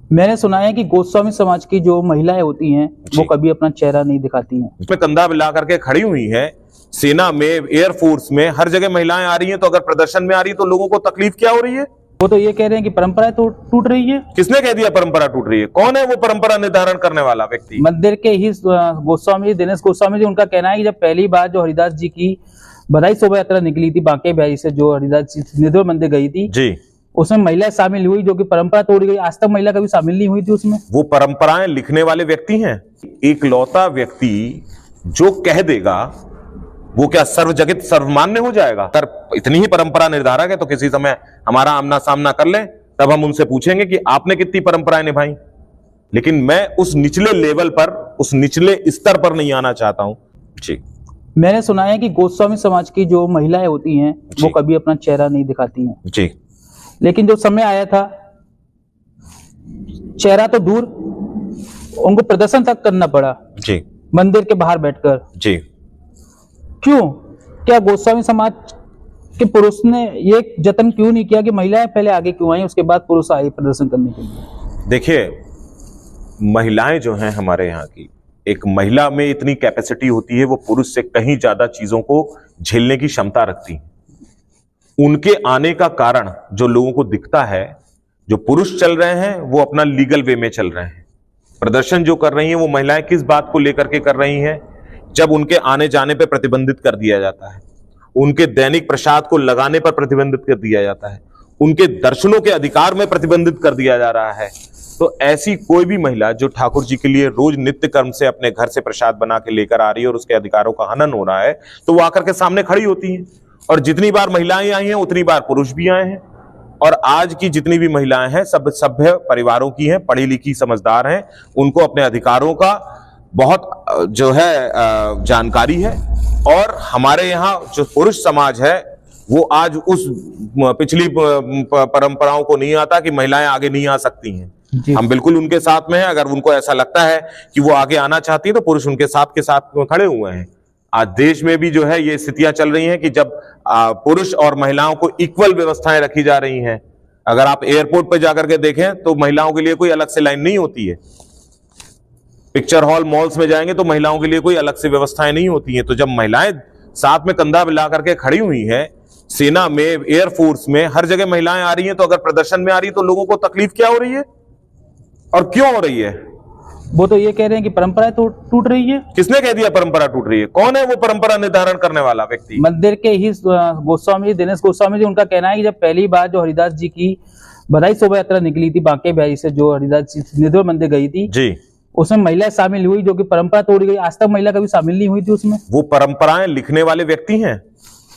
मैंने सुना है कि गोस्वामी समाज की जो महिलाएं होती हैं वो कभी अपना चेहरा नहीं दिखाती हैं। उसमें कंधा मिला करके खड़ी हुई है। सेना में, एयरफोर्स में, हर जगह महिलाएं आ रही हैं, तो अगर प्रदर्शन में आ रही है तो लोगों को तकलीफ क्या हो रही है? वो तो ये कह रहे हैं कि परंपराएं तो टूट रही है। किसने कह दिया परंपरा टूट रही है? कौन है वो परंपरा निर्धारण करने वाला व्यक्ति? मंदिर के ही गोस्वामी, दिनेश गोस्वामी जी, उनका कहना है कि जब पहली बार जो हरिदास जी की बधाई शोभा यात्रा निकली थी बांके बिहारी से, जो हरिदास जी निर्दोष मंदिर गई थी जी, उसमें महिलाएं शामिल हुई, जो कि परंपरा तोड़ी गई। आज तक महिला कभी शामिल नहीं हुई थी उसमें। वो परंपराएं लिखने वाले व्यक्ति हैं। एकलौता व्यक्ति जो कह देगा वो क्या सर्वजगत सर्वमान्य हो जाएगा? अगर इतनी ही परंपरा निर्धारक है तो किसी समय हमारा आमना सामना कर ले, तब हम उनसे पूछेंगे कि आपने कितनी परंपराएं निभाई। लेकिन मैं उस निचले लेवल पर, उस निचले स्तर पर नहीं आना चाहता हूं। जी, मैंने सुना है कि गोस्वामी समाज की जो महिलाएं होती हैं वो कभी अपना चेहरा नहीं दिखाती हैं। जी, लेकिन जो समय आया था, चेहरा तो दूर, उनको प्रदर्शन तक करना पड़ा जी, मंदिर के बाहर बैठकर। जी। क्यों? क्या गोस्वामी समाज के पुरुष ने ये जतन क्यों नहीं किया कि महिलाएं पहले आगे क्यों आई, उसके बाद पुरुष आए प्रदर्शन करने के लिए? देखिए, महिलाएं जो हैं हमारे यहाँ की, एक महिला में इतनी कैपेसिटी होती है, वो पुरुष से कहीं ज्यादा चीजों को झेलने की क्षमता रखती है। उनके आने का कारण जो लोगों को दिखता है, जो पुरुष चल रहे हैं वो अपना लीगल वे में चल रहे हैं। प्रदर्शन जो कर रही हैं वो महिलाएं किस बात को लेकर के कर रही हैं? जब उनके आने जाने पर प्रतिबंधित कर दिया जाता है, उनके दैनिक प्रसाद को लगाने पर प्रतिबंधित कर दिया जाता है, उनके दर्शनों के अधिकार में प्रतिबंधित कर दिया जा रहा है, तो ऐसी कोई भी महिला जो ठाकुर जी के लिए रोज नित्य कर्म से अपने घर से प्रसाद बना के लेकर आ रही है और उसके अधिकारों का हनन हो रहा है, तो वो आकर के सामने खड़ी होती है। और जितनी बार महिलाएं आई हैं उतनी बार पुरुष भी आए हैं। और आज की जितनी भी महिलाएं हैं सब सभ्य परिवारों की हैं, पढ़ी लिखी समझदार हैं, उनको अपने अधिकारों का बहुत जो है जानकारी है। और हमारे यहाँ जो पुरुष समाज है वो आज उस पिछली परंपराओं को नहीं आता कि महिलाएं आगे नहीं आ सकती हैं। हम बिल्कुल उनके साथ में हैं। अगर उनको ऐसा लगता है कि वो आगे आना चाहती है तो पुरुष उनके साथ के साथ खड़े हुए हैं। आज देश में भी जो है ये स्थितियां चल रही हैं कि जब पुरुष और महिलाओं को इक्वल व्यवस्थाएं रखी जा रही हैं। अगर आप एयरपोर्ट पर जाकर के देखें तो महिलाओं के लिए कोई अलग से लाइन नहीं होती है। पिक्चर हॉल, मॉल्स में जाएंगे तो महिलाओं के लिए कोई अलग से व्यवस्थाएं नहीं होती हैं। तो जब महिलाएं साथ में कंधा मिला करके खड़ी हुई हैं, सेना में, एयरफोर्स में, हर जगह महिलाएं आ रही हैं, तो अगर प्रदर्शन में आ रही है तो लोगों को तकलीफ क्या हो रही है और क्यों हो रही है? वो तो ये कह रहे हैं कि परंपराएं तो टूट रही है। किसने कह दिया परंपरा टूट रही है? कौन है वो परंपरा निर्धारण करने वाला व्यक्ति? मंदिर के ही गोस्वामी, दिनेश गोस्वामी जी, उनका कहना है कि जब पहली बार जो हरिदास जी की बधाई शोभा यात्रा निकली थी बांके बिहारी से, जो हरिदास जी निर्दोष मंदिर गई थी जी, उसमें महिलाएं शामिल हुई, जो कि परंपरा तोड़ी गई। आज तक महिला कभी शामिल नहीं हुई थी उसमें। वो परंपराएं लिखने वाले व्यक्ति हैं,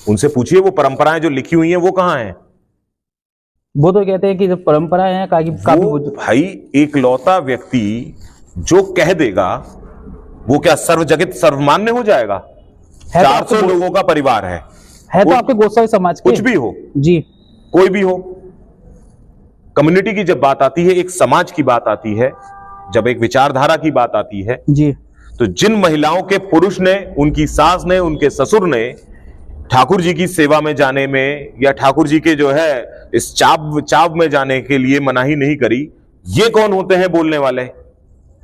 उनसे पूछिए वो परंपराएं जो लिखी हुई हैं वो कहाँ हैं? वो तो कहते हैं कि जब परंपराएं हैं काफी। भाई, एकलौता व्यक्ति जो कह देगा वो क्या सर्वजगत सर्वमान्य हो जाएगा? 400 लोगों का परिवार है तो आपके गोस्वामी समाज के। कुछ भी हो जी, कोई भी हो, कम्युनिटी की जब बात आती है, एक समाज की बात आती है, जब एक विचारधारा की बात आती है जी, तो जिन महिलाओं के पुरुष ने, उनकी सास ने, उनके ससुर ने ठाकुर जी की सेवा में जाने में या ठाकुर जी के जो है इस चाव में जाने के लिए मनाही नहीं करी, ये कौन होते हैं बोलने वाले?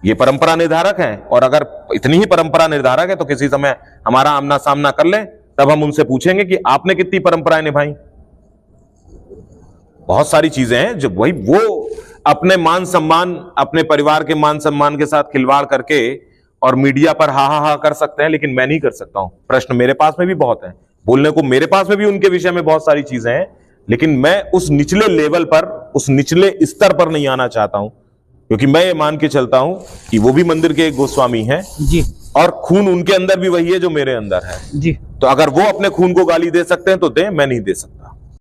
ये परंपरा निर्धारक हैं। और अगर इतनी ही परंपरा निर्धारक है तो किसी समय हमारा आमना सामना कर ले, तब हम उनसे पूछेंगे कि आपने कितनी परंपराएं निभाई। बहुत सारी चीजें हैं जो वही वो अपने मान सम्मान, अपने परिवार के मान सम्मान के साथ खिलवाड़ करके और मीडिया पर हा हा हा कर सकते हैं, लेकिन मैं नहीं कर सकता हूं। प्रश्न मेरे पास में भी बहुत है, बोलने को मेरे पास में भी उनके विषय में बहुत सारी चीजें हैं, लेकिन मैं उस निचले लेवल पर, उस निचले स्तर पर नहीं आना चाहता हूं, क्योंकि मैं ये मान के चलता हूं कि वो भी मंदिर के एक गोस्वामी हैं जी, और खून उनके अंदर भी वही है जो मेरे अंदर है जी। तो अगर वो अपने खून को गाली दे सकते हैं तो दें, मैं नहीं दे सकता।